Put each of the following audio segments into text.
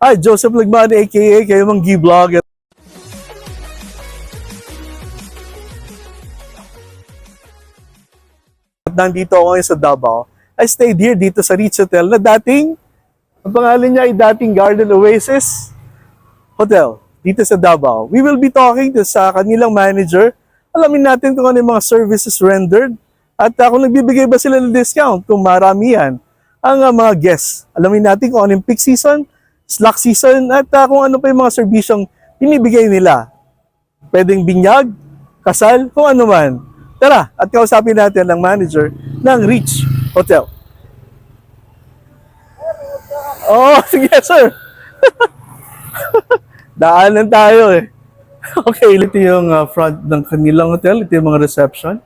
Hi, Joseph Lagmani, aka kayo mang G-Vlog. At nandito ako ngayon sa Davao. I stayed here dito sa Ritz Hotel na dating, ang pangalan niya ay dating Garden Oasis Hotel dito sa Davao. We will be talking sa kanilang manager. Alamin natin kung ano yung mga services rendered at kung nagbibigay ba sila ng discount kung maramihan ang mga guests. Alamin natin kung ano yung peak season, slack season at kung ano pa yung mga serbisyong binibigay nila. Pwedeng binyag, kasal, kung ano man. Tara, at kausapin natin ang manager ng Ritz Hotel. Oh, sige sir. Daanan tayo eh. Okay, ito yung front ng kanilang hotel. Ito yung mga reception.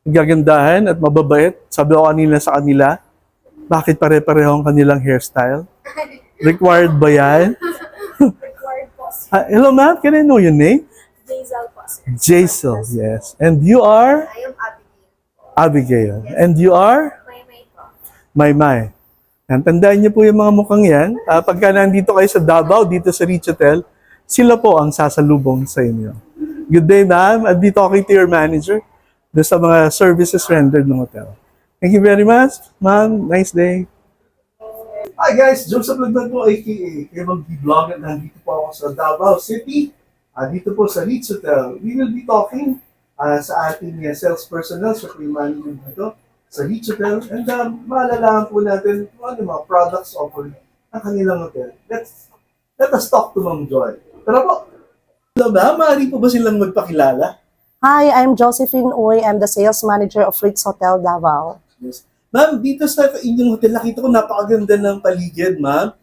Gagandahan at mababait. Sabi ko kanina sa kanila, bakit pare-pareho ang kanilang hairstyle? Required ba yan? Required po. Hello ma'am, can I know your name? Jaisal po, sir. Jaisal, yes. And you are? I am Abigail. Abigail. And you are? May po. Maymay. Yan, tandaan niyo po yung mga mukhang yan. Pagka nandito kayo sa Davao, dito sa Ritz Hotel, sila po ang sasalubong sa inyo. Good day, ma'am. I'll be talking to your manager doon sa mga services rendered ng hotel. Thank you very much, ma'am. Nice day. Hi guys, Joseph Lagman po, aka kayo mag-vlog at nandito po ako sa Davao City. Dito po sa Ritz Hotel. We will be talking sa ating sales personnel, sa crew manager dito sa Ritz Hotel. And maalalaman po natin kung ano mga products offered ng kanilang hotel. Let us talk to Ma'am Joy. Tara po. Hello ma'am, maaari po ba silang magpakilala? Hi, I'm Josephine Uy. I'm the sales manager of Ritz Hotel Davao. Yes. Ma'am, dito sa inyong hotel, nakita ko napakaganda ng paligid, ma'am.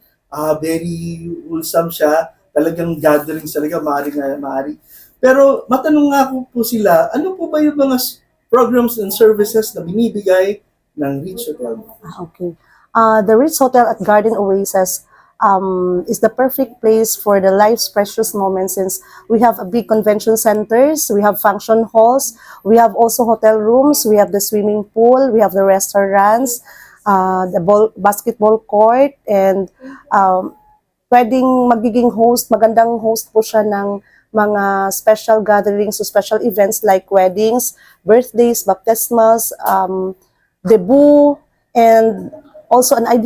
Very wholesome siya. Talagang gatherings talaga, maaari. Pero matanong nga po sila, ano po ba yung mga programs and services na binibigay ng Ritz Hotel? Okay. The Ritz Hotel at Garden Oasis is the perfect place for the life's precious moments since we have a big convention centers, we have function halls, we have also hotel rooms, we have the swimming pool, we have the restaurants, the basketball court, and pwedeng magiging host, magandang host po siya ng mga special gatherings, so special events like weddings, birthdays, baptismals, debut, and also a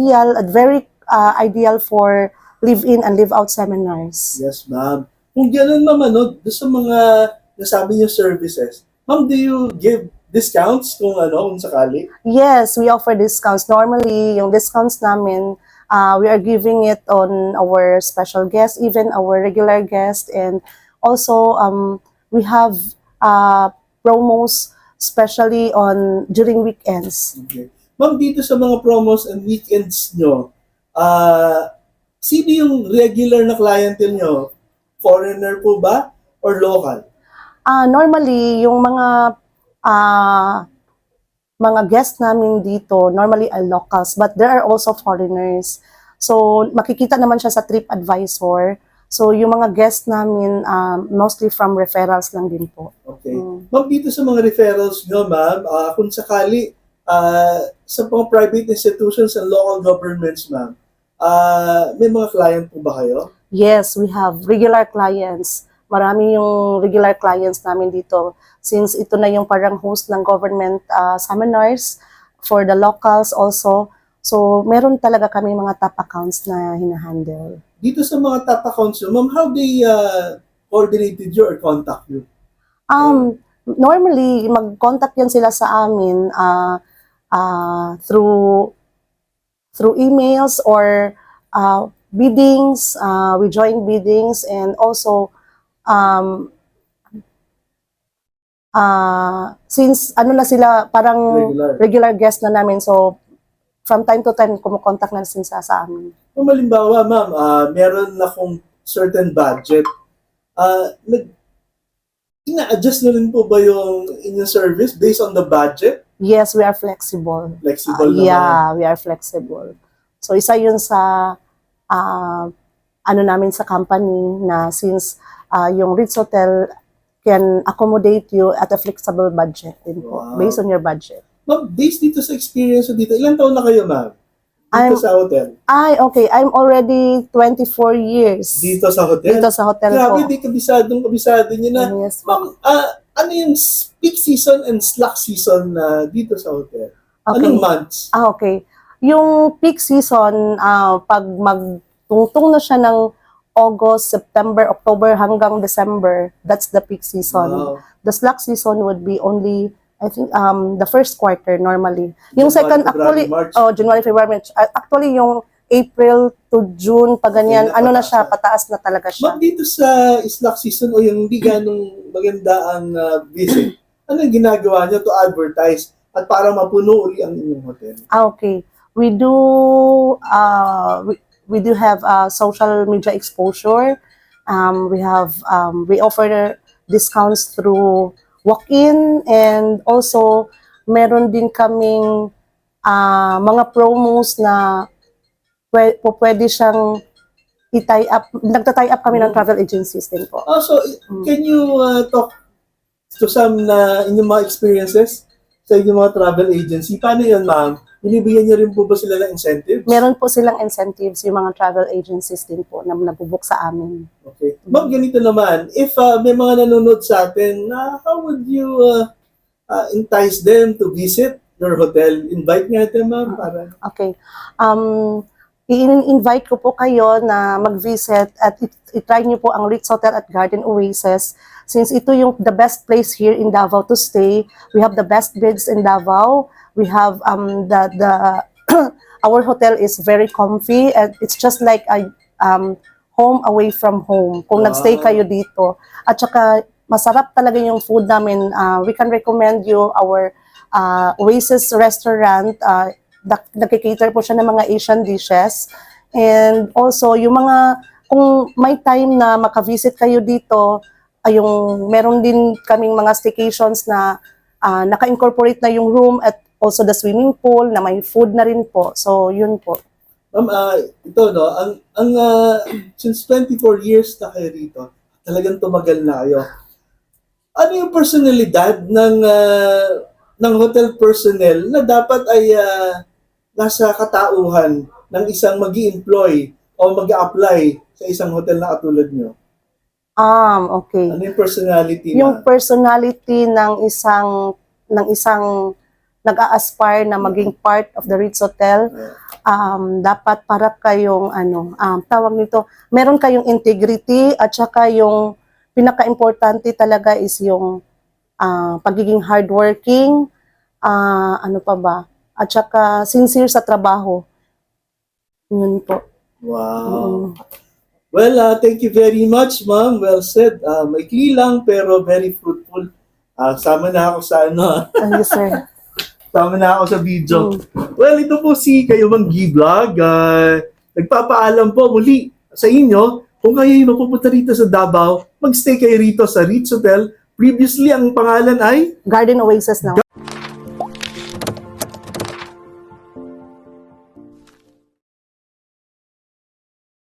very ideal for live-in and live-out seminars. Yes, ma'am. Kung gano'n ma'am, doon sa mga nasabi niyo services, ma'am, do you give discounts kung sakali? Yes, we offer discounts. Normally, yung discounts namin, we are giving it on our special guests, even our regular guests, and also we have promos, especially during weekends. Okay. Ma'am, dito sa mga promos and weekends nyo, sino yung regular na clientele nyo? Foreigner po ba? Or local? Normally, yung mga guests namin dito, normally are locals, but there are also foreigners. So, makikita naman siya sa TripAdvisor. So, yung mga guests namin, mostly from referrals lang din po. Okay. Ma'am, dito sa mga referrals nyo, ma'am, kung sakali, sa mga private institutions and local governments, ma'am, may mga client po ba kayo? Yes, we have regular clients. Marami yung regular clients namin dito. Since ito na yung parang host ng government seminars for the locals also. So, meron talaga kami mga top accounts na hinahandle. Dito sa mga top accounts nyo, ma'am, how they coordinated you or contact you? Normally, mag-contact yan sila sa amin through emails or biddings. We join biddings, and also since na sila parang regular guest na namin, so from time to time kumukontak na sila sa amin. Kung malimbawa, ma'am, meron na kung certain budget, ina-adjust na rin po ba yung inyong service based on the budget? Yes, we are flexible. Flexible naman. Yeah, we are flexible. So isa yun sa namin sa company na since yung Ritz Hotel can accommodate you at a flexible budget din po, Wow. based on your budget. Ma'am, based dito sa experience dito, ilang taon na kayo, ma'am? Dito sa hotel. Okay. I'm already 24 years. Dito sa hotel. Dito sa hotel Grabe, po. di kabisado niyo na. Yes. Ma'am, ano yung peak season and slack season dito sa hotel? Okay. Anong months? Okay. Yung peak season, pag magtungtong na siya ng August, September, October hanggang December, that's the peak season. Wow. The slack season would be only, I think, the first quarter normally. Yung January, second, February, actually, March. January, February, March. Actually, yung April to June, pag ganyan, Okay, ano na pataas siya, na. pataas na talaga siya. Ma'am, dito sa slack season o yung hindi ganong maganda ang visit, ano yung ginagawa niyo to advertise at para mapuno uli ang inyong hotel? Okay. We do we do have social media exposure. We offer discounts through walk-in, and also meron din kaming mga promos na pwede siyang i-tie up. Nagta-tie up kami ng travel agencies din po. Also, can you talk to some inyong mga experiences sa inyong mga travel agency? Paano yun, ma'am? Binibigyan niyo rin po ba sila ng incentives? Meron po silang incentives yung mga travel agencies din po na nabubuk sa amin. Okay. Ma'am, ganito naman. If may mga nanonood sa atin, how would you entice them to visit your hotel? Invite nga ito, ma'am. Para... Okay. I-invite ko po kayo na mag-visit at i-try niyo po ang Ritz Hotel at Garden Oasis. Since ito yung the best place here in Davao to stay, we have the best beds in Davao. We have our hotel is very comfy, and it's just like a home away from home. Kung nagstay kayo dito. At saka masarap talaga yung food namin. We can recommend you our Oasis restaurant. Nagkikater po siya ng mga Asian dishes. And also, yung mga, kung may time na makavisit kayo dito, yung meron din kaming mga staycations na naka-incorporate na yung room at also the swimming pool na may food na rin po. So, yun po. Ma'am, ito, no, since 24 years na kayo rito, talagang tumagal na kayo. Ano yung personalidad ng hotel personnel na dapat ay nasa katauhan ng isang mag-i-employ o mag-a-apply sa isang hotel na katulad nyo? Okay. Ano yung personality Yung personality ng isang nag-a-aspire na maging part of the Ritz Hotel, dapat para kayong tawag nito, meron kayong integrity, at saka yung pinaka-importante talaga is yung pagiging hardworking, ano pa ba? At saka sincere sa trabaho. Yun po. Wow. Well, thank you very much, ma'am. Well said. Maikli lang pero very fruitful. Sama na ako sa Yes, sir. Sama na ako sa video. Well, ito po si Kayumang G-Vlog. Nagpapaalam po muli sa inyo, kung kayo yung mapupunta rito sa Davao, magstay kayo rito sa Ritz Hotel. Previously, ang pangalan ay Garden Oasis now.